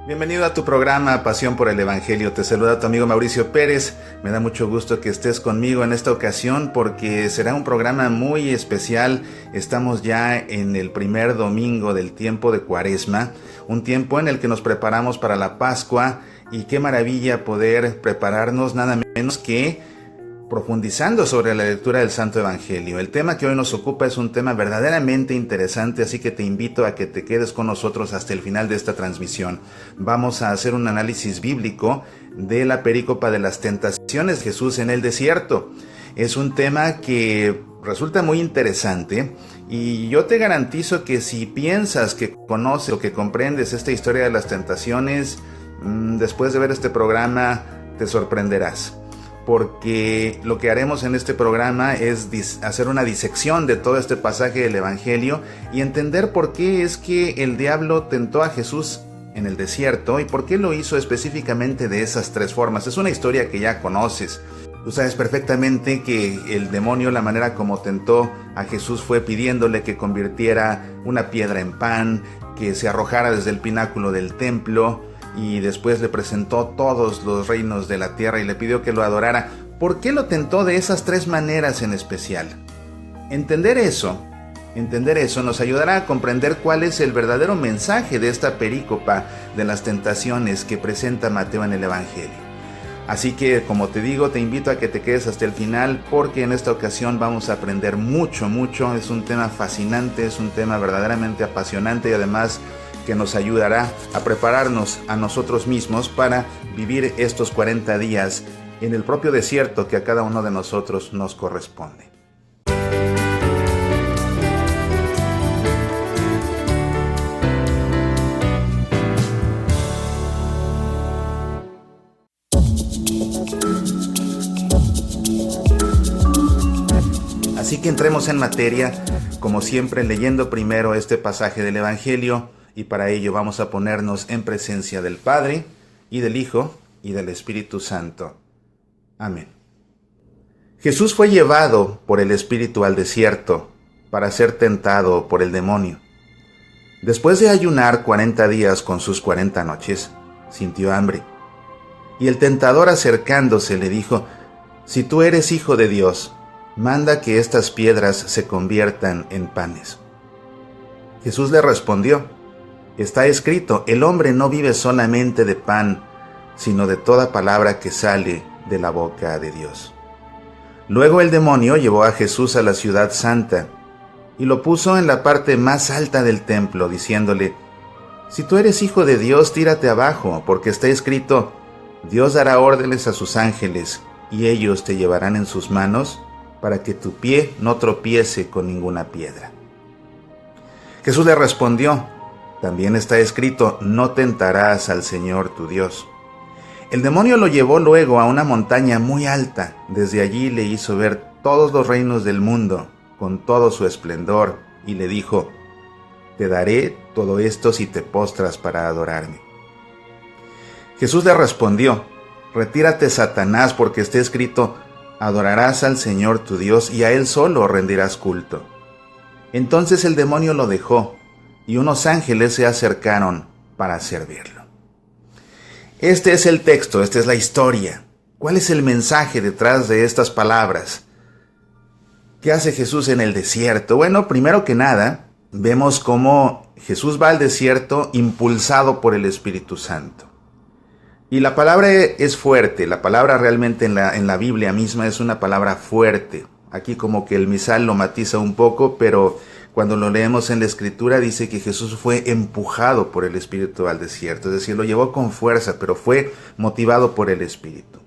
Bienvenido a tu programa Pasión por el Evangelio. Te saluda tu amigo Mauricio Pérez. Me da mucho gusto que estés conmigo en esta ocasión porque será un programa muy especial. Estamos ya en el primer domingo del tiempo de Cuaresma, un tiempo en el que nos preparamos para la Pascua, y qué maravilla poder prepararnos nada menos que profundizando sobre la lectura del Santo Evangelio. El tema que hoy nos ocupa es un tema verdaderamente interesante, así que te invito a que te quedes con nosotros hasta el final de esta transmisión. Vamos a hacer un análisis bíblico de la perícopa de las tentaciones de Jesús en el desierto. Es un tema que resulta muy interesante y yo te garantizo que si piensas que conoces o que comprendes esta historia de las tentaciones, después de ver este programa te sorprenderás. Porque lo que haremos en este programa es hacer una disección de todo este pasaje del Evangelio y entender por qué es que el diablo tentó a Jesús en el desierto y por qué lo hizo específicamente de esas tres formas. Es una historia que ya conoces. Tú sabes perfectamente que el demonio, la manera como tentó a Jesús fue pidiéndole que convirtiera una piedra en pan, que se arrojara desde el pináculo del templo, y después le presentó todos los reinos de la tierra y le pidió que lo adorara. ¿Por qué lo tentó de esas tres maneras en especial? Entender eso nos ayudará a comprender cuál es el verdadero mensaje de esta perícopa de las tentaciones que presenta Mateo en el Evangelio. Así que, como te digo, te invito a que te quedes hasta el final porque en esta ocasión vamos a aprender mucho. Es un tema fascinante, es un tema verdaderamente apasionante y además que nos ayudará a prepararnos a nosotros mismos para vivir estos 40 días en el propio desierto que a cada uno de nosotros nos corresponde. Así que entremos en materia, como siempre, leyendo primero este pasaje del Evangelio. Y para ello vamos a ponernos en presencia del Padre, y del Hijo, y del Espíritu Santo. Amén. Jesús fue llevado por el Espíritu al desierto para ser tentado por el demonio. Después de ayunar 40 días con sus 40 noches, sintió hambre. Y el tentador, acercándose, le dijo: «Si tú eres hijo de Dios, manda que estas piedras se conviertan en panes». Jesús le respondió: «Está escrito, el hombre no vive solamente de pan, sino de toda palabra que sale de la boca de Dios». Luego el demonio llevó a Jesús a la ciudad santa y lo puso en la parte más alta del templo, diciéndole: «Si tú eres hijo de Dios, tírate abajo, porque está escrito, Dios dará órdenes a sus ángeles, y ellos te llevarán en sus manos, para que tu pie no tropiece con ninguna piedra». Jesús le respondió: «También está escrito, no tentarás al Señor tu Dios». El demonio lo llevó luego a una montaña muy alta. Desde allí le hizo ver todos los reinos del mundo, con todo su esplendor, y le dijo: «Te daré todo esto si te postras para adorarme». Jesús le respondió: «Retírate, Satanás, porque está escrito, adorarás al Señor tu Dios y a Él solo rendirás culto». Entonces el demonio lo dejó, y unos ángeles se acercaron para servirlo. Este es el texto, esta es la historia. ¿Cuál es el mensaje detrás de estas palabras? ¿Qué hace Jesús en el desierto? Bueno, primero que nada, vemos cómo Jesús va al desierto impulsado por el Espíritu Santo. Y la palabra es fuerte, la palabra realmente en la Biblia misma es una palabra fuerte. Aquí como que el misal lo matiza un poco, pero cuando lo leemos en la Escritura dice que Jesús fue empujado por el Espíritu al desierto, es decir, lo llevó con fuerza, pero fue motivado por el Espíritu.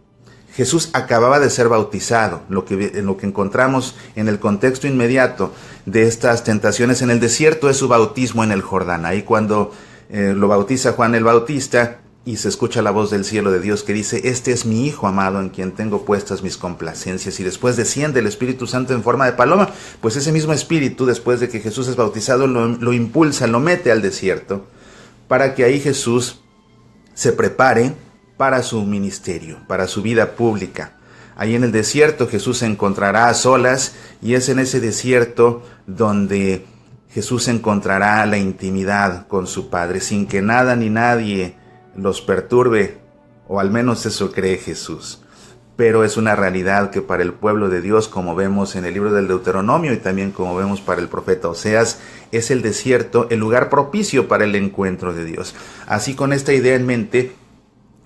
Jesús acababa de ser bautizado, lo que encontramos en el contexto inmediato de estas tentaciones en el desierto es su bautismo en el Jordán. Ahí cuando lo bautiza Juan el Bautista, y se escucha la voz del cielo de Dios que dice: «Este es mi Hijo amado en quien tengo puestas mis complacencias». Y después desciende el Espíritu Santo en forma de paloma. Pues ese mismo Espíritu, después de que Jesús es bautizado, lo impulsa, lo mete al desierto, para que ahí Jesús se prepare para su ministerio, para su vida pública. Ahí en el desierto Jesús se encontrará a solas, y es en ese desierto donde Jesús encontrará la intimidad con su Padre, sin que nada ni nadie los perturbe, o al menos eso cree Jesús. Pero es una realidad que para el pueblo de Dios, como vemos en el libro del Deuteronomio y también como vemos para el profeta Oseas, es el desierto el lugar propicio para el encuentro de Dios. Así, con esta idea en mente,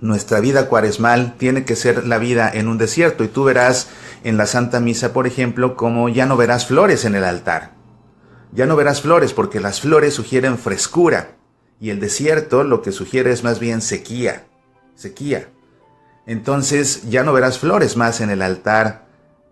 nuestra vida cuaresmal tiene que ser la vida en un desierto. Y tú verás en la Santa Misa, por ejemplo, como ya no verás flores en el altar. Ya no verás flores porque las flores sugieren frescura. Y el desierto lo que sugiere es más bien sequía. Entonces ya no verás flores más en el altar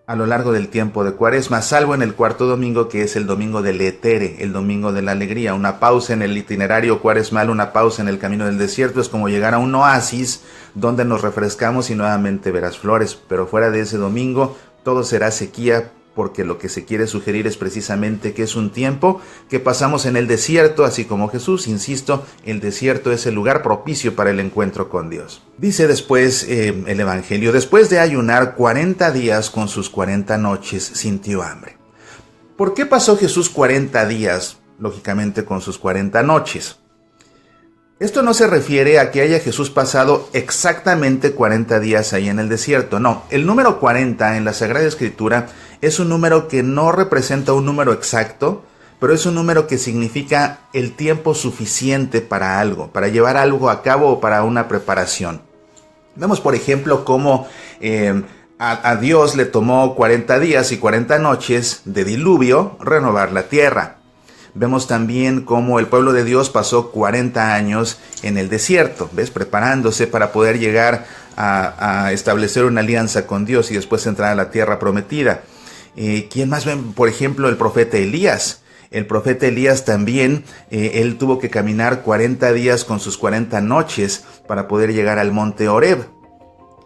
a lo largo del tiempo de Cuaresma, salvo en el cuarto domingo, que es el domingo del Etere, el domingo de la alegría. Una pausa en el itinerario cuaresmal, una pausa en el camino del desierto, es como llegar a un oasis donde nos refrescamos y nuevamente verás flores. Pero fuera de ese domingo todo será sequía, porque lo que se quiere sugerir es precisamente que es un tiempo que pasamos en el desierto, así como Jesús. Insisto, el desierto es el lugar propicio para el encuentro con Dios. Dice después el Evangelio: después de ayunar 40 días con sus 40 noches, sintió hambre. ¿Por qué pasó Jesús 40 días, lógicamente, con sus 40 noches? Esto no se refiere a que haya Jesús pasado exactamente 40 días ahí en el desierto. No, el número 40 en la Sagrada Escritura es un número que no representa un número exacto, pero es un número que significa el tiempo suficiente para algo, para llevar algo a cabo o para una preparación. Vemos, por ejemplo, cómo a Dios le tomó 40 días y 40 noches de diluvio renovar la tierra. Vemos también cómo el pueblo de Dios pasó 40 años en el desierto, ¿ves? Preparándose para poder llegar a establecer una alianza con Dios y después entrar a la tierra prometida. ¿Quién más ven? Por ejemplo, el profeta Elías. El profeta Elías también, él tuvo que caminar 40 días con sus 40 noches para poder llegar al monte Horeb.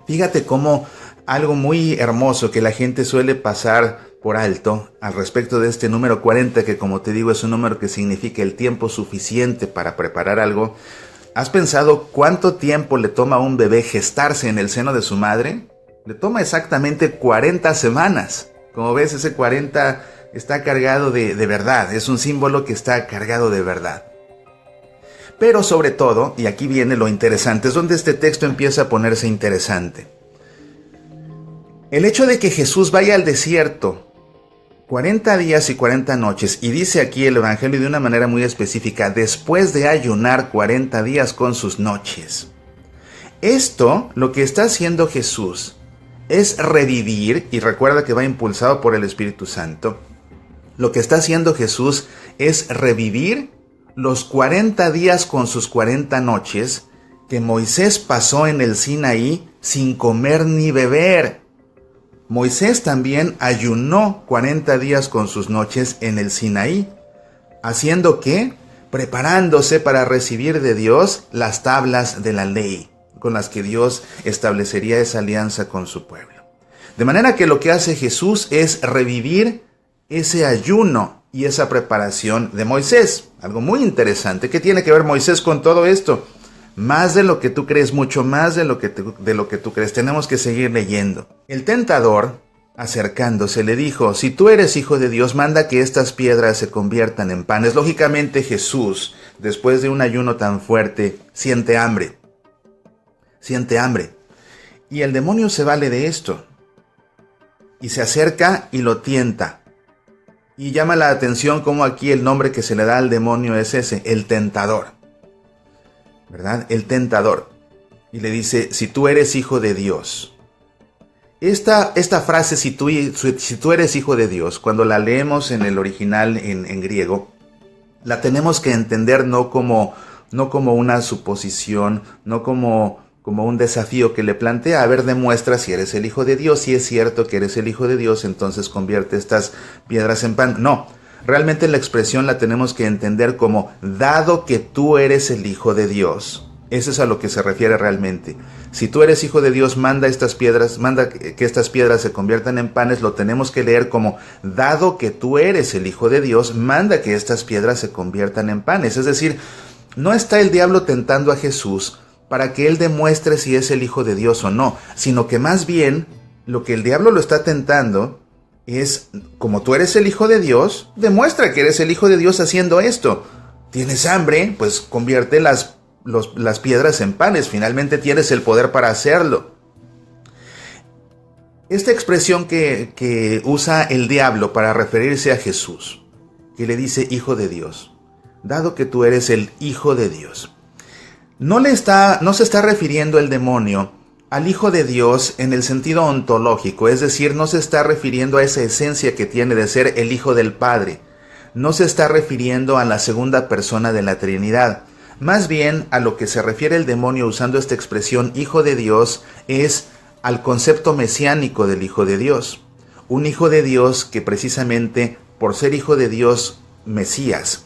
Fíjate cómo algo muy hermoso que la gente suele pasar por alto al respecto de este número 40, que, como te digo, es un número que significa el tiempo suficiente para preparar algo. ¿Has pensado cuánto tiempo le toma a un bebé gestarse en el seno de su madre? Le toma exactamente 40 semanas. Como ves, ese 40 está cargado de verdad, es un símbolo que está cargado de verdad. Pero sobre todo, y aquí viene lo interesante, es donde este texto empieza a ponerse interesante. El hecho de que Jesús vaya al desierto 40 días y 40 noches, y dice aquí el Evangelio de una manera muy específica, después de ayunar 40 días con sus noches. Esto, lo que está haciendo Jesús, es revivir, y recuerda que va impulsado por el Espíritu Santo. Lo que está haciendo Jesús es revivir los 40 días con sus 40 noches que Moisés pasó en el Sinaí sin comer ni beber. Moisés también ayunó 40 días con sus noches en el Sinaí. ¿Haciendo qué? Preparándose para recibir de Dios las tablas de la ley, con las que Dios establecería esa alianza con su pueblo. De manera que lo que hace Jesús es revivir ese ayuno y esa preparación de Moisés. Algo muy interesante. ¿Qué tiene que ver Moisés con todo esto? Más de lo que tú crees, mucho más de lo que tú crees. Tenemos que seguir leyendo. El tentador, acercándose, le dijo: si tú eres hijo de Dios, manda que estas piedras se conviertan en panes. Lógicamente Jesús, después de un ayuno tan fuerte, siente hambre. Y el demonio se vale de esto. Y se acerca y lo tienta. Y llama la atención cómo aquí el nombre que se le da al demonio es ese, el tentador. ¿Verdad? El tentador. Y le dice: si tú eres hijo de Dios. Esta frase, si tú eres hijo de Dios, cuando la leemos en el original en griego, la tenemos que entender no como una suposición, no como un desafío que le plantea. A ver, demuestra si eres el hijo de Dios. Si es cierto que eres el hijo de Dios, entonces convierte estas piedras en pan. No. Realmente la expresión la tenemos que entender como: dado que tú eres el Hijo de Dios. Eso es a lo que se refiere realmente. Si tú eres hijo de Dios, manda que estas piedras se conviertan en panes. Lo tenemos que leer como: dado que tú eres el Hijo de Dios, manda que estas piedras se conviertan en panes. Es decir, no está el diablo tentando a Jesús para que él demuestre si es el Hijo de Dios o no, sino que más bien lo que el diablo lo está tentando es: como tú eres el Hijo de Dios, demuestra que eres el Hijo de Dios haciendo esto. ¿Tienes hambre? Pues convierte las las piedras en panes. Finalmente tienes el poder para hacerlo. Esta expresión que usa el diablo para referirse a Jesús, que le dice Hijo de Dios, dado que tú eres el Hijo de Dios, no se está refiriendo el demonio al Hijo de Dios en el sentido ontológico, es decir, no se está refiriendo a esa esencia que tiene de ser el Hijo del Padre, no se está refiriendo a la segunda persona de la Trinidad. Más bien, a lo que se refiere el demonio usando esta expresión Hijo de Dios es al concepto mesiánico del Hijo de Dios. Un Hijo de Dios que precisamente por ser Hijo de Dios, Mesías,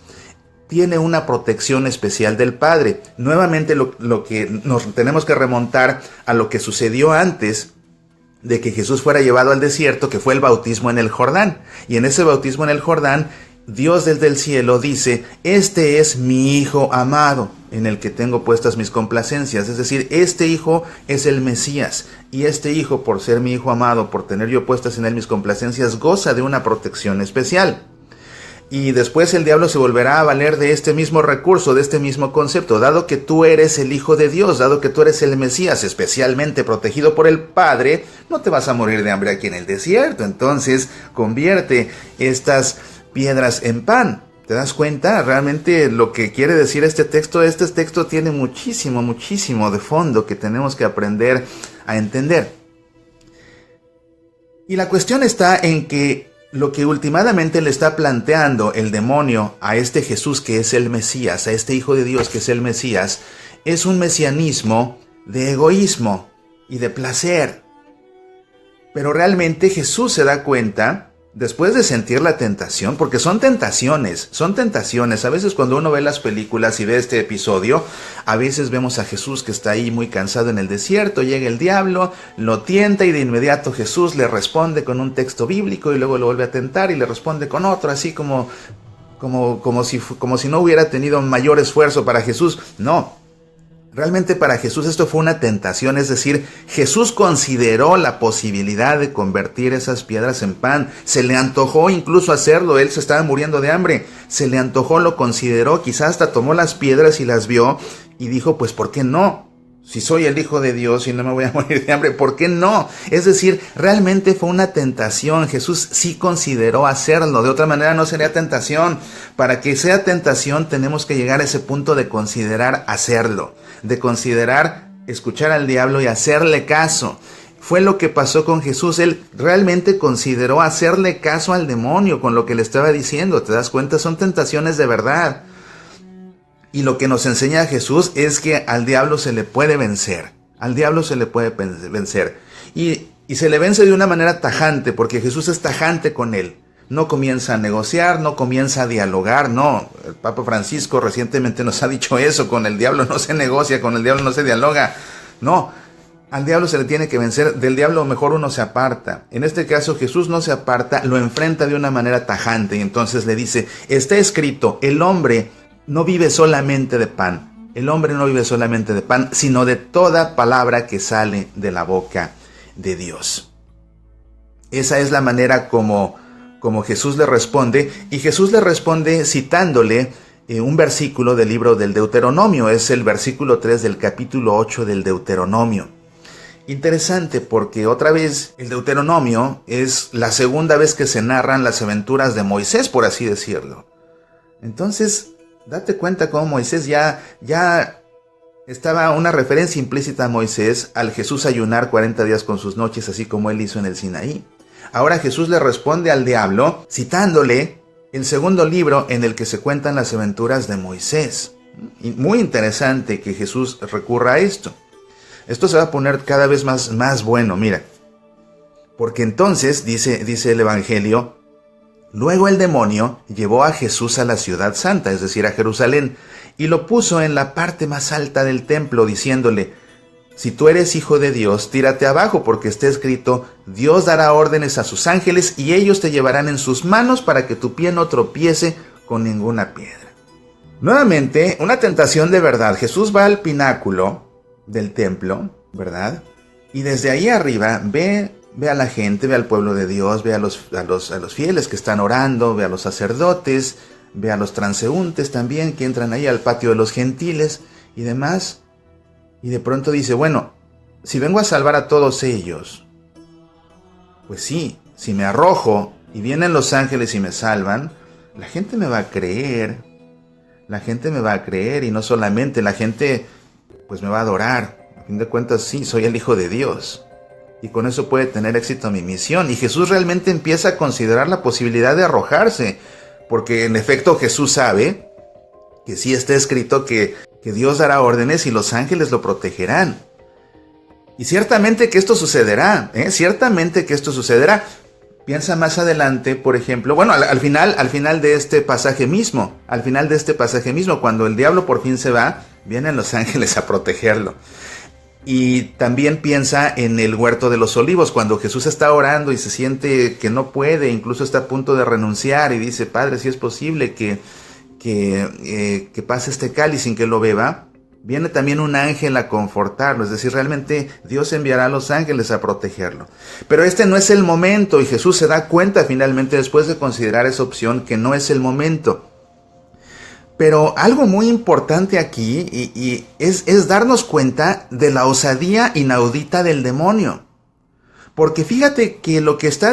tiene una protección especial del Padre. Nuevamente lo que nos tenemos que remontar a lo que sucedió antes de que Jesús fuera llevado al desierto, que fue el bautismo en el Jordán. Y en ese bautismo en el Jordán, Dios desde el cielo dice, este es mi Hijo amado, en el que tengo puestas mis complacencias. Es decir, este Hijo es el Mesías, y este Hijo, por ser mi Hijo amado, por tener yo puestas en él mis complacencias, goza de una protección especial. Y después el diablo se volverá a valer de este mismo recurso, de este mismo concepto. Dado que tú eres el Hijo de Dios, dado que tú eres el Mesías, especialmente protegido por el Padre, no te vas a morir de hambre aquí en el desierto. Entonces convierte estas piedras en pan. ¿Te das cuenta? Realmente lo que quiere decir este texto tiene muchísimo de fondo que tenemos que aprender a entender. Y la cuestión está en que lo que últimamente le está planteando el demonio a este Jesús que es el Mesías, a este Hijo de Dios que es el Mesías, es un mesianismo de egoísmo y de placer. Pero realmente Jesús se da cuenta, después de sentir la tentación, porque son tentaciones. A veces cuando uno ve las películas y ve este episodio, a veces vemos a Jesús que está ahí muy cansado en el desierto, llega el diablo, lo tienta y de inmediato Jesús le responde con un texto bíblico y luego lo vuelve a tentar y le responde con otro, así como si no hubiera tenido mayor esfuerzo para Jesús. No. Realmente para Jesús esto fue una tentación, es decir, Jesús consideró la posibilidad de convertir esas piedras en pan, se le antojó incluso hacerlo, él se estaba muriendo de hambre, se le antojó, lo consideró, quizás hasta tomó las piedras y las vio y dijo, pues ¿por qué no? Si soy el Hijo de Dios y no me voy a morir de hambre, ¿por qué no? Es decir, realmente fue una tentación. Jesús sí consideró hacerlo. De otra manera no sería tentación. Para que sea tentación tenemos que llegar a ese punto de considerar hacerlo. De considerar escuchar al diablo y hacerle caso. Fue lo que pasó con Jesús. Él realmente consideró hacerle caso al demonio con lo que le estaba diciendo. ¿Te das cuenta? Son tentaciones de verdad. Y lo que nos enseña Jesús es que al diablo se le puede vencer. Al diablo se le puede vencer. Y se le vence de una manera tajante, porque Jesús es tajante con él. No comienza a negociar, no comienza a dialogar, no. El Papa Francisco recientemente nos ha dicho eso, con el diablo no se negocia, con el diablo no se dialoga. No, al diablo se le tiene que vencer, del diablo mejor uno se aparta. En este caso Jesús no se aparta, lo enfrenta de una manera tajante y entonces le dice, está escrito, el hombre no vive solamente de pan. El hombre no vive solamente de pan, sino de toda palabra que sale de la boca de Dios. Esa es la manera como Jesús le responde. Y Jesús le responde citándole un versículo del libro del Deuteronomio. Es el versículo 3 del capítulo 8 del Deuteronomio. Interesante porque otra vez el Deuteronomio es la segunda vez que se narran las aventuras de Moisés, por así decirlo. Entonces, date cuenta cómo Moisés ya estaba una referencia implícita a Moisés al Jesús ayunar 40 días con sus noches, así como él hizo en el Sinaí. Ahora Jesús le responde al diablo citándole el segundo libro en el que se cuentan las aventuras de Moisés. Y muy interesante que Jesús recurra a esto. Esto se va a poner cada vez más bueno, mira. Porque entonces, dice el Evangelio, luego el demonio llevó a Jesús a la ciudad santa, es decir, a Jerusalén, y lo puso en la parte más alta del templo, diciéndole, si tú eres hijo de Dios, tírate abajo, porque está escrito, Dios dará órdenes a sus ángeles, y ellos te llevarán en sus manos para que tu pie no tropiece con ninguna piedra. Nuevamente, una tentación de verdad. Jesús va al pináculo del templo, ¿verdad? Y desde ahí arriba ve a la gente, ve al pueblo de Dios, ve a los fieles que están orando, ve a los sacerdotes, ve a los transeúntes también que entran ahí al patio de los gentiles y demás. Y de pronto dice, bueno, si vengo a salvar a todos ellos, pues sí, si me arrojo y vienen los ángeles y me salvan, la gente me va a creer. La gente me va a creer, y no solamente, la gente pues me va a adorar. A fin de cuentas, sí, soy el Hijo de Dios. Y con eso puede tener éxito mi misión. Y Jesús realmente empieza a considerar la posibilidad de arrojarse. Porque en efecto Jesús sabe que sí está escrito que Dios dará órdenes y los ángeles lo protegerán. Y ciertamente que esto sucederá, ciertamente que esto sucederá. Piensa más adelante, por ejemplo, bueno, al final de este pasaje mismo, cuando el diablo por fin se va, vienen los ángeles a protegerlo. Y también piensa en el huerto de los olivos, cuando Jesús está orando y se siente que no puede, incluso está a punto de renunciar y dice, Padre, si es posible que pase este cáliz sin que lo beba. Viene también un ángel a confortarlo, es decir, realmente Dios enviará a los ángeles a protegerlo. Pero este no es el momento, y Jesús se da cuenta finalmente después de considerar esa opción que no es el momento. Pero algo muy importante aquí y es darnos cuenta de la osadía inaudita del demonio. Porque fíjate que lo que está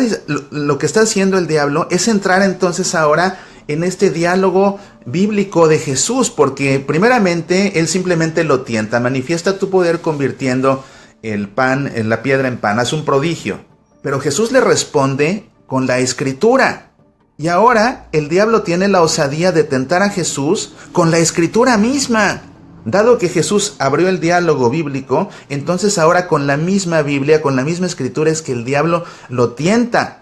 haciendo el diablo es entrar entonces ahora en este diálogo bíblico de Jesús, porque primeramente él simplemente lo tienta, manifiesta tu poder convirtiendo la piedra en pan, hace un prodigio. Pero Jesús le responde con la escritura. Y ahora el diablo tiene la osadía de tentar a Jesús con la escritura misma. Dado que Jesús abrió el diálogo bíblico, entonces ahora con la misma Biblia, con la misma escritura es que el diablo lo tienta.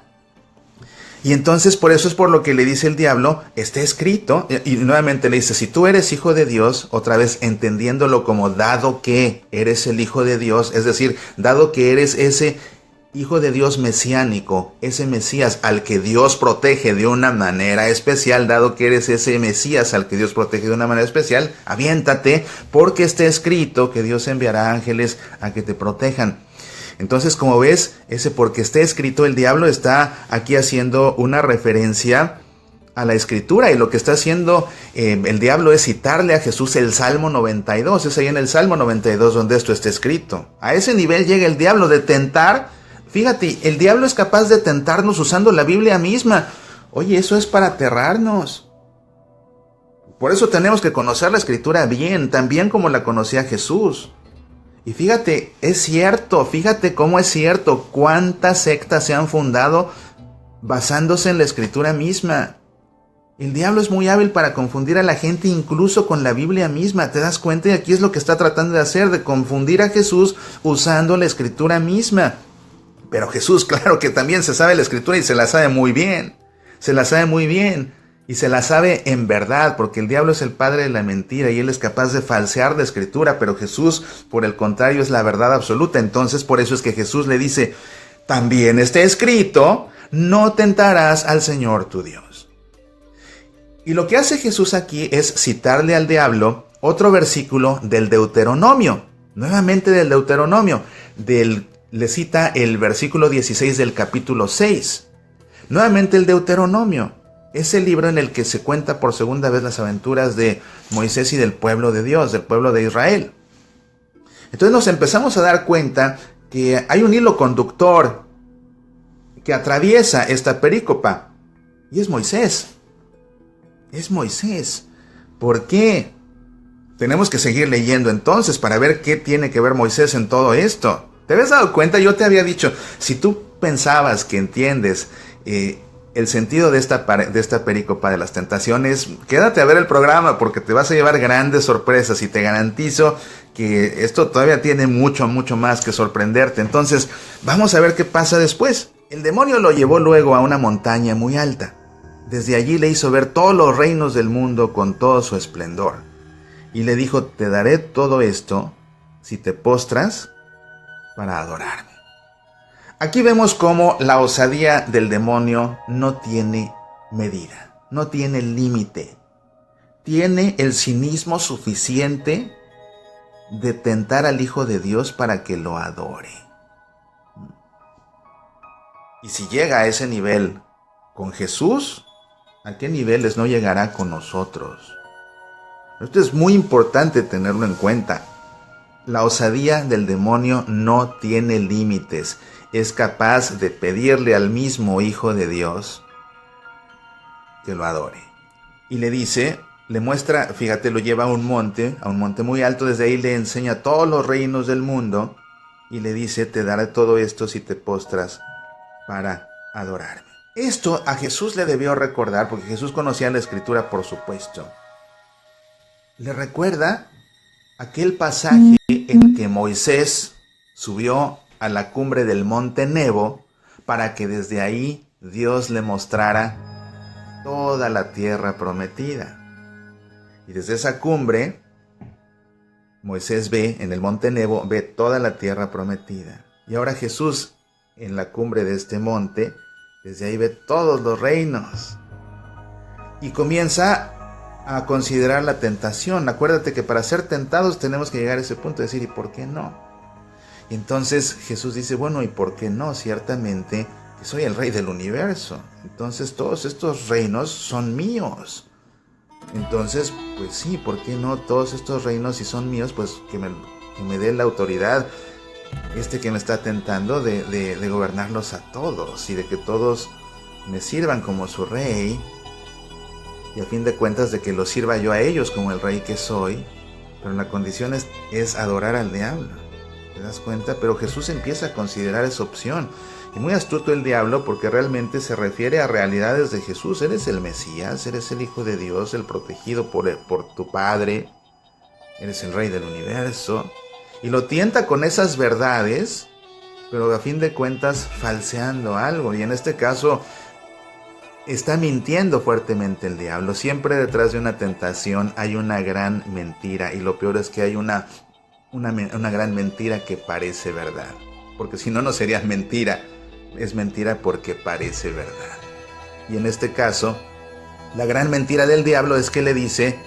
Y entonces por eso es por lo que le dice el diablo, está escrito, y nuevamente le dice, si tú eres hijo de Dios, otra vez entendiéndolo como dado que eres el hijo de Dios, es decir, dado que eres ese hijo de Dios mesiánico, ese Mesías al que Dios protege de una manera especial, dado que eres ese Mesías al que Dios protege de una manera especial, aviéntate, porque está escrito que Dios enviará ángeles a que te protejan. Entonces, como ves, ese porque está escrito, el diablo está aquí haciendo una referencia a la escritura, y lo que está haciendo el diablo es citarle a Jesús el Salmo 92, es ahí en el Salmo 92 donde esto está escrito. A ese nivel llega el diablo de tentar. Fíjate, el diablo es capaz de tentarnos usando la Biblia misma. Oye, eso es para aterrarnos. Por eso tenemos que conocer la escritura bien, tan bien como la conocía Jesús. Y fíjate, es cierto, fíjate cómo es cierto, cuántas sectas se han fundado basándose en la escritura misma. El diablo es muy hábil para confundir a la gente incluso con la Biblia misma, ¿te das cuenta? Y aquí es lo que está tratando de hacer, de confundir a Jesús usando la escritura misma. Pero Jesús, claro que también se sabe la escritura y se la sabe muy bien, y se la sabe en verdad, porque el diablo es el padre de la mentira y él es capaz de falsear la escritura, pero Jesús, por el contrario, es la verdad absoluta. Entonces, por eso es que Jesús le dice, también está escrito, no tentarás al Señor tu Dios. Y lo que hace Jesús aquí es citarle al diablo otro versículo del Deuteronomio, nuevamente del Deuteronomio, le cita el versículo 16 del capítulo 6. Nuevamente el Deuteronomio. Es el libro en el que se cuenta por segunda vez las aventuras de Moisés y del pueblo de Dios, del pueblo de Israel. Entonces nos empezamos a dar cuenta que hay un hilo conductor que atraviesa esta perícopa, y es Moisés. Es Moisés. ¿Por qué? Tenemos que seguir leyendo entonces para ver qué tiene que ver Moisés en todo esto. ¿Te habías dado cuenta? Yo te había dicho, si tú pensabas que entiendes el sentido de esta perícopa de las tentaciones, quédate a ver el programa porque te vas a llevar grandes sorpresas y te garantizo que esto todavía tiene mucho, mucho más que sorprenderte. Entonces, vamos a ver qué pasa después. El demonio lo llevó luego a una montaña muy alta. Desde allí le hizo ver todos los reinos del mundo con todo su esplendor. Y le dijo, te daré todo esto si te postras para adorarme. Aquí vemos cómo la osadía del demonio no tiene medida, no tiene límite. Tiene el cinismo suficiente de tentar al Hijo de Dios para que lo adore. Y si llega a ese nivel con Jesús, ¿a qué niveles no llegará con nosotros? Esto es muy importante tenerlo en cuenta. La osadía del demonio no tiene límites. Es capaz de pedirle al mismo Hijo de Dios que lo adore. Y le dice, le muestra, fíjate, lo lleva a un monte muy alto, desde ahí le enseña todos los reinos del mundo y le dice, te daré todo esto si te postras para adorarme. Esto a Jesús le debió recordar, porque Jesús conocía la Escritura, por supuesto. Le recuerda aquel pasaje en que Moisés subió a la cumbre del monte Nebo para que desde ahí Dios le mostrara toda la tierra prometida. Y desde esa cumbre, Moisés ve en el monte Nebo, ve toda la tierra prometida. Y ahora Jesús, en la cumbre de este monte, desde ahí ve todos los reinos. Y comienza a considerar la tentación. Acuérdate que para ser tentados tenemos que llegar a ese punto de decir, ¿y por qué no? Y entonces Jesús dice, bueno, ¿y por qué no? Ciertamente que soy el rey del universo. Entonces todos estos reinos son míos. Entonces, pues sí, ¿por qué no? Todos estos reinos, si son míos, pues que me dé la autoridad que me está tentando de gobernarlos a todos y de que todos me sirvan como su rey. Y a fin de cuentas de que los sirva yo a ellos como el rey que soy. Pero la condición es adorar al diablo. ¿Te das cuenta? Pero Jesús empieza a considerar esa opción. Y muy astuto el diablo, porque realmente se refiere a realidades de Jesús. Eres el Mesías, eres el Hijo de Dios, el protegido por tu Padre. Eres el Rey del universo. Y lo tienta con esas verdades, pero a fin de cuentas falseando algo. Y en este caso está mintiendo fuertemente el diablo. Siempre detrás de una tentación hay una gran mentira. Y lo peor es que hay una gran mentira que parece verdad. Porque si no, no sería mentira. Es mentira porque parece verdad. Y en este caso, la gran mentira del diablo es que le dice,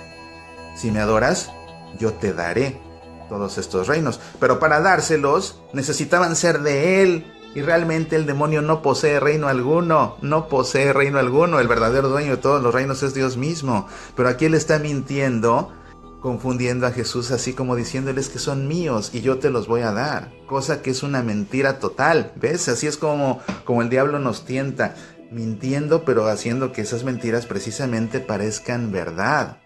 si me adoras, yo te daré todos estos reinos. Pero para dárselos, necesitaban ser de él. Y realmente el demonio no posee reino alguno. No posee reino alguno. El verdadero dueño de todos los reinos es Dios mismo. Pero aquí él está mintiendo, confundiendo a Jesús, así como diciéndoles que son míos y yo te los voy a dar, cosa que es una mentira total. ¿Ves? Así es como el diablo nos tienta, mintiendo, pero haciendo que esas mentiras precisamente parezcan verdad.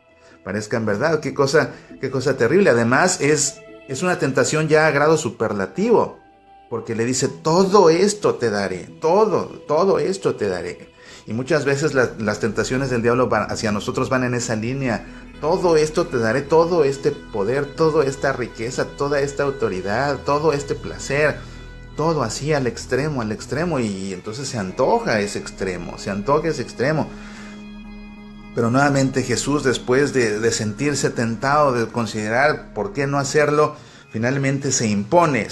Qué cosa terrible. Además es una tentación ya a grado superlativo, porque le dice, todo esto te daré, todo esto te daré. Y muchas veces las tentaciones del diablo hacia nosotros van en esa línea. Todo esto te daré, todo este poder, toda esta riqueza, toda esta autoridad, todo este placer, todo así al extremo, y entonces se antoja ese extremo. Pero nuevamente Jesús, después de sentirse tentado, de considerar por qué no hacerlo, finalmente se impone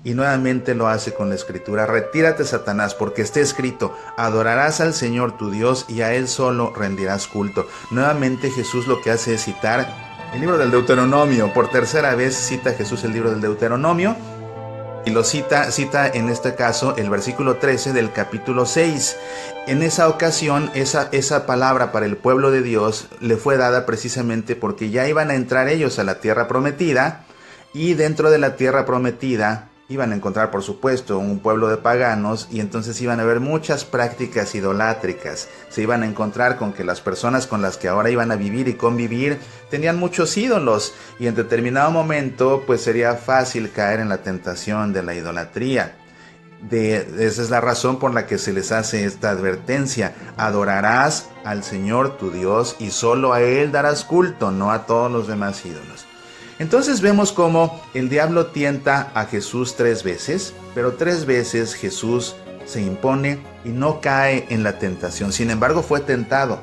y nuevamente lo hace con la Escritura. Retírate, Satanás, porque está escrito, adorarás al Señor tu Dios y a Él solo rendirás culto. Nuevamente Jesús lo que hace es citar el libro del Deuteronomio. Por tercera vez cita Jesús el libro del Deuteronomio y lo cita en este caso el versículo 13 del capítulo 6. En esa ocasión, esa palabra para el pueblo de Dios le fue dada precisamente porque ya iban a entrar ellos a la tierra prometida, y dentro de la tierra prometida iban a encontrar, por supuesto, un pueblo de paganos, y entonces iban a haber muchas prácticas idolátricas. Se iban a encontrar con que las personas con las que ahora iban a vivir y convivir tenían muchos ídolos, y en determinado momento pues sería fácil caer en la tentación de la idolatría. Esa es la razón por la que se les hace esta advertencia: adorarás al Señor tu Dios y solo a Él darás culto, no a todos los demás ídolos. Entonces vemos cómo el diablo tienta a Jesús 3 veces, pero 3 veces Jesús se impone y no cae en la tentación. Sin embargo, fue tentado.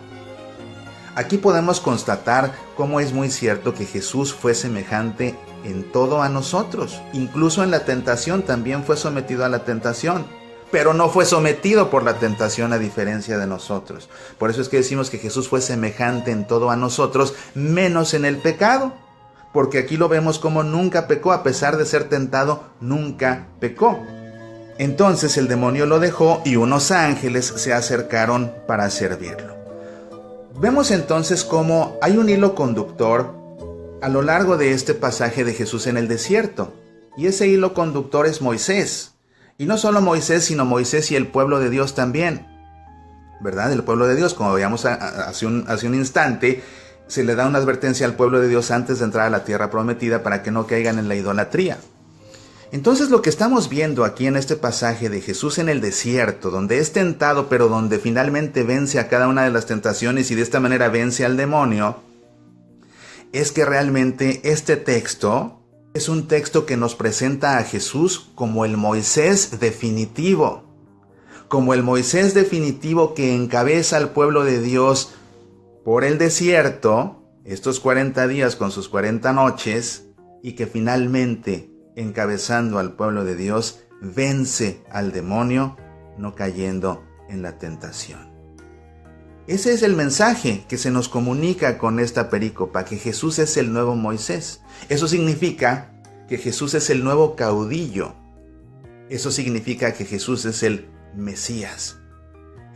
Aquí podemos constatar cómo es muy cierto que Jesús fue semejante en todo a nosotros. Incluso en la tentación también fue sometido a la tentación, pero no fue sometido por la tentación a diferencia de nosotros. Por eso es que decimos que Jesús fue semejante en todo a nosotros, menos en el pecado. Porque aquí lo vemos como nunca pecó, a pesar de ser tentado, nunca pecó. Entonces el demonio lo dejó y unos ángeles se acercaron para servirlo. Vemos entonces cómo hay un hilo conductor a lo largo de este pasaje de Jesús en el desierto. Y ese hilo conductor es Moisés. Y no solo Moisés, sino Moisés y el pueblo de Dios también. ¿Verdad? El pueblo de Dios, como veíamos hace un instante, se le da una advertencia al pueblo de Dios antes de entrar a la tierra prometida para que no caigan en la idolatría. Entonces lo que estamos viendo aquí en este pasaje de Jesús en el desierto, donde es tentado pero donde finalmente vence a cada una de las tentaciones y de esta manera vence al demonio, es que realmente este texto es un texto que nos presenta a Jesús como el Moisés definitivo, como el Moisés definitivo que encabeza al pueblo de Dios por el desierto, estos 40 días con sus 40 noches, y que finalmente, encabezando al pueblo de Dios, vence al demonio, no cayendo en la tentación. Ese es el mensaje que se nos comunica con esta perícopa, que Jesús es el nuevo Moisés. Eso significa que Jesús es el nuevo caudillo. Eso significa que Jesús es el Mesías.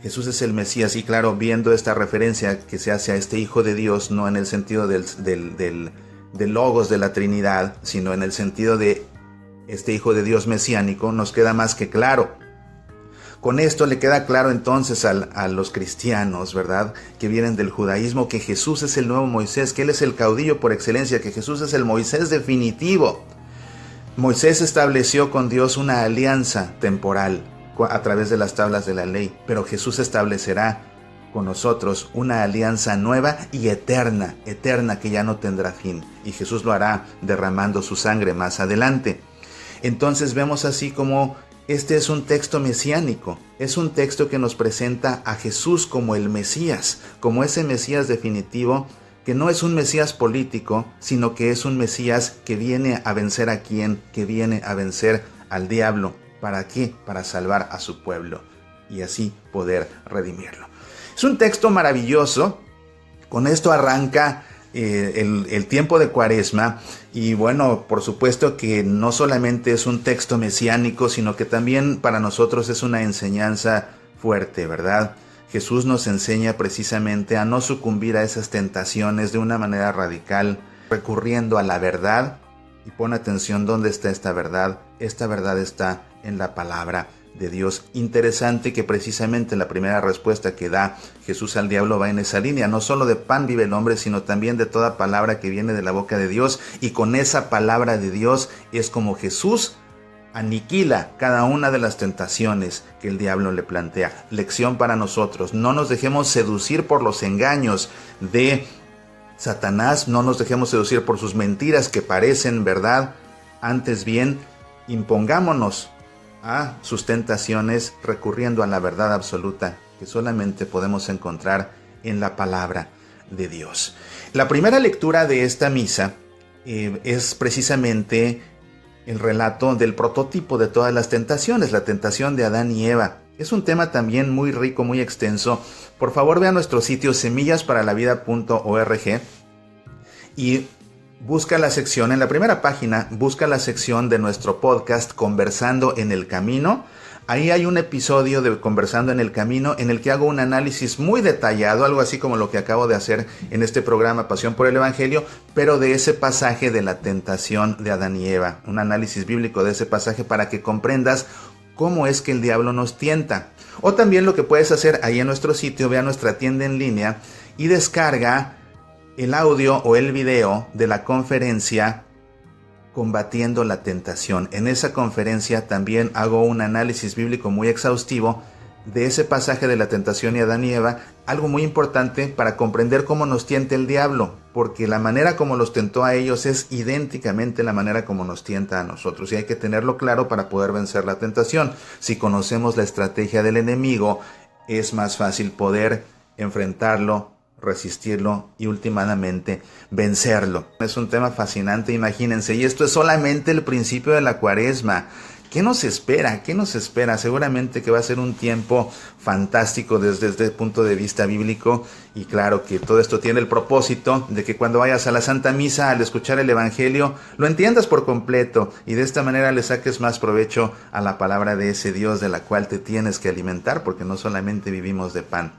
Jesús es el Mesías, y claro, viendo esta referencia que se hace a este Hijo de Dios, no en el sentido del logos de la Trinidad, sino en el sentido de este Hijo de Dios mesiánico, nos queda más que claro. Con esto le queda claro entonces a los cristianos, ¿verdad?, que vienen del judaísmo, que Jesús es el nuevo Moisés, que Él es el caudillo por excelencia, que Jesús es el Moisés definitivo. Moisés estableció con Dios una alianza temporal a través de las tablas de la ley, pero Jesús establecerá con nosotros una alianza nueva y eterna que ya no tendrá fin, y Jesús lo hará derramando su sangre más adelante. Entonces vemos así como este es un texto mesiánico, es un texto que nos presenta a Jesús como el Mesías, como ese Mesías definitivo, que no es un Mesías político, sino que es un Mesías que viene a vencer a quién, que viene a vencer al diablo. ¿Para qué? Para salvar a su pueblo y así poder redimirlo. Es un texto maravilloso. Con esto arranca el tiempo de Cuaresma, y bueno, por supuesto que no solamente es un texto mesiánico, sino que también para nosotros es una enseñanza fuerte, ¿verdad? Jesús nos enseña precisamente a no sucumbir a esas tentaciones de una manera radical, recurriendo a la verdad. Y pon atención, ¿dónde está esta verdad? Esta verdad está en la palabra de Dios. Interesante que precisamente la primera respuesta que da Jesús al diablo va en esa línea. No solo de pan vive el hombre, sino también de toda palabra que viene de la boca de Dios. Y con esa palabra de Dios es como Jesús aniquila cada una de las tentaciones que el diablo le plantea. Lección para nosotros: no nos dejemos seducir por los engaños de Satanás, no nos dejemos seducir por sus mentiras que parecen verdad. Antes bien, impongámonos a sus tentaciones recurriendo a la verdad absoluta que solamente podemos encontrar en la palabra de Dios. La primera lectura de esta misa es precisamente el relato del prototipo de todas las tentaciones, la tentación de Adán y Eva. Es un tema también muy rico, muy extenso. Por favor, ve a nuestro sitio semillasparalavida.org y busca la sección, en la primera página, busca la sección de nuestro podcast Conversando en el Camino. Ahí hay un episodio de Conversando en el Camino en el que hago un análisis muy detallado, algo así como lo que acabo de hacer en este programa Pasión por el Evangelio, pero de ese pasaje de la tentación de Adán y Eva. Un análisis bíblico de ese pasaje para que comprendas cómo es que el diablo nos tienta. O también lo que puedes hacer ahí en nuestro sitio, ve a nuestra tienda en línea y descarga el audio o el video de la conferencia Combatiendo la Tentación. En esa conferencia también hago un análisis bíblico muy exhaustivo de ese pasaje de la tentación y Adán y Eva, algo muy importante para comprender cómo nos tienta el diablo, porque la manera como los tentó a ellos es idénticamente la manera como nos tienta a nosotros, y hay que tenerlo claro para poder vencer la tentación. Si conocemos la estrategia del enemigo, es más fácil poder enfrentarlo, resistirlo y últimamente vencerlo. Es un tema fascinante, imagínense, y esto es solamente el principio de la Cuaresma. ¿Qué nos espera? ¿Qué nos espera? Seguramente que va a ser un tiempo fantástico desde el punto de vista bíblico, y claro que todo esto tiene el propósito de que cuando vayas a la Santa Misa, al escuchar el Evangelio, lo entiendas por completo y de esta manera le saques más provecho a la palabra de ese Dios de la cual te tienes que alimentar, porque no solamente vivimos de pan.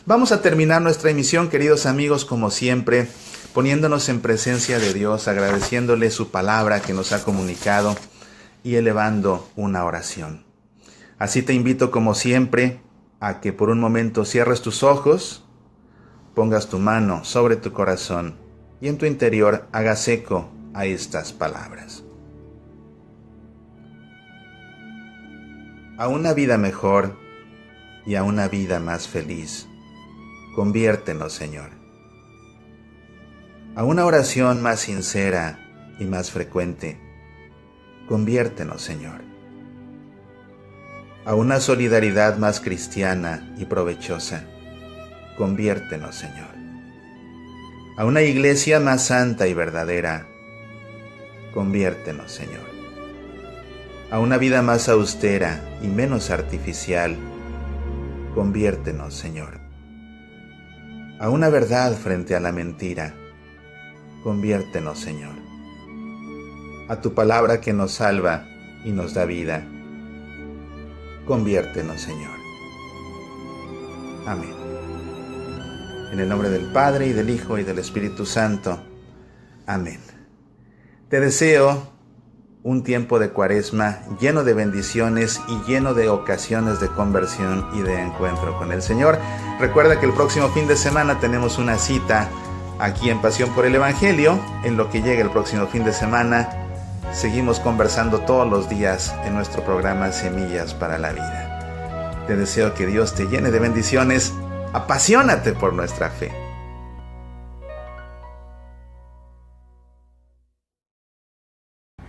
Vamos a terminar nuestra emisión, queridos amigos, como siempre, poniéndonos en presencia de Dios, agradeciéndole su palabra que nos ha comunicado y elevando una oración. Así te invito, como siempre, a que por un momento cierres tus ojos, pongas tu mano sobre tu corazón y en tu interior hagas eco a estas palabras. A una vida mejor y a una vida más feliz, conviértenos, Señor. A una oración más sincera y más frecuente, conviértenos, Señor. A una solidaridad más cristiana y provechosa, conviértenos, Señor. A una iglesia más santa y verdadera, conviértenos, Señor. A una vida más austera y menos artificial, conviértenos, Señor. A una verdad frente a la mentira, conviértenos, Señor. A tu palabra que nos salva y nos da vida, conviértenos, Señor. Amén. En el nombre del Padre, y del Hijo, y del Espíritu Santo. Amén. Te deseo un tiempo de Cuaresma lleno de bendiciones y lleno de ocasiones de conversión y de encuentro con el Señor. Recuerda que el próximo fin de semana tenemos una cita aquí en Pasión por el Evangelio. En lo que llega el próximo fin de semana, seguimos conversando todos los días en nuestro programa Semillas para la Vida. Te deseo que Dios te llene de bendiciones. Apasionate por nuestra fe.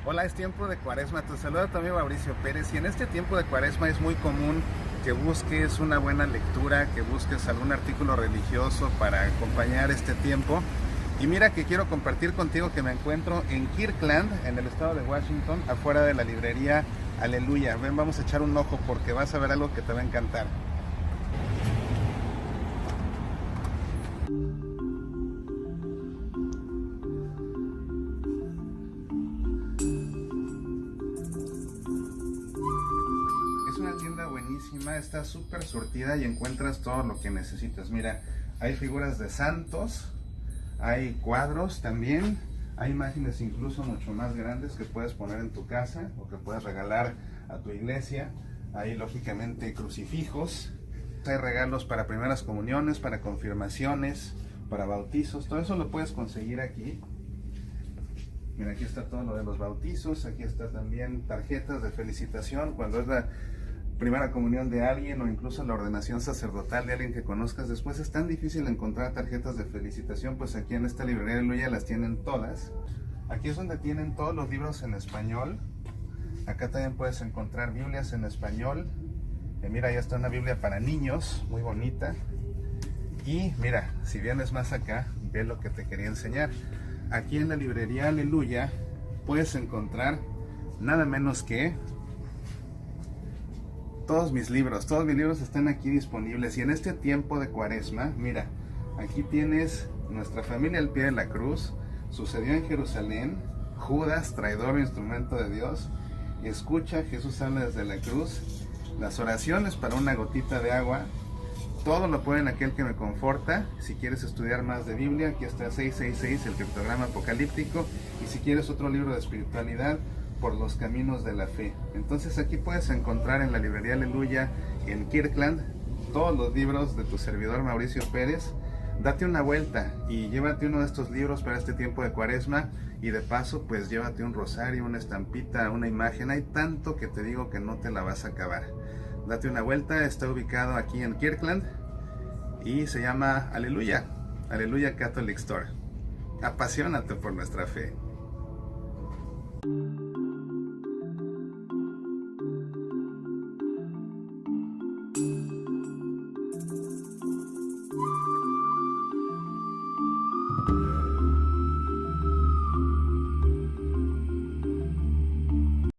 Hola, es tiempo de Cuaresma. Te saluda tu amigo Mauricio Pérez, y en este tiempo de Cuaresma es muy común que busques una buena lectura, que busques algún artículo religioso para acompañar este tiempo. Y mira que quiero compartir contigo que me encuentro en Kirkland, en el estado de Washington, afuera de la librería Aleluya. Ven, vamos a echar un ojo porque vas a ver algo que te va a encantar. Está súper surtida y encuentras todo lo que necesitas. Mira, hay figuras de santos, hay cuadros también, hay imágenes incluso mucho más grandes que puedes poner en tu casa o que puedes regalar a tu iglesia. Hay lógicamente crucifijos, hay regalos para primeras comuniones, para confirmaciones, para bautizos. Todo eso lo puedes conseguir aquí. Mira, aquí está todo lo de los bautizos. Aquí está también tarjetas de felicitación cuando es la primera comunión de alguien, o incluso la ordenación sacerdotal de alguien que conozcas. Después es tan difícil encontrar tarjetas de felicitación, pues aquí en esta librería Aleluya las tienen todas. Aquí es donde tienen todos los libros en español. Acá también puedes encontrar Biblias en español. Mira, ya está una Biblia para niños, muy bonita. Y mira, si vienes más acá, ve lo que te quería enseñar. Aquí en la librería Aleluya puedes encontrar nada menos que todos mis libros están aquí disponibles. Y en este tiempo de Cuaresma, mira, aquí tienes Nuestra familia al pie de la cruz, Sucedió en Jerusalén, Judas, traidor o instrumento de Dios, Escucha, Jesús habla desde la cruz, Las oraciones para una gotita de agua, Todo lo puede en aquel que me conforta. Si quieres estudiar más de Biblia, aquí está 666, el criptograma apocalíptico. Y si quieres otro libro de espiritualidad, Por los caminos de la fe. Entonces aquí puedes encontrar en la librería Aleluya en Kirkland todos los libros de tu servidor Mauricio Pérez. Date una vuelta y llévate uno de estos libros para este tiempo de Cuaresma, y de paso pues llévate un rosario, una estampita, una imagen. Hay tanto que te digo que no te la vas a acabar. Date una vuelta, está ubicado aquí en Kirkland y se llama Aleluya, Aleluya Catholic Store. Apasionate por nuestra fe.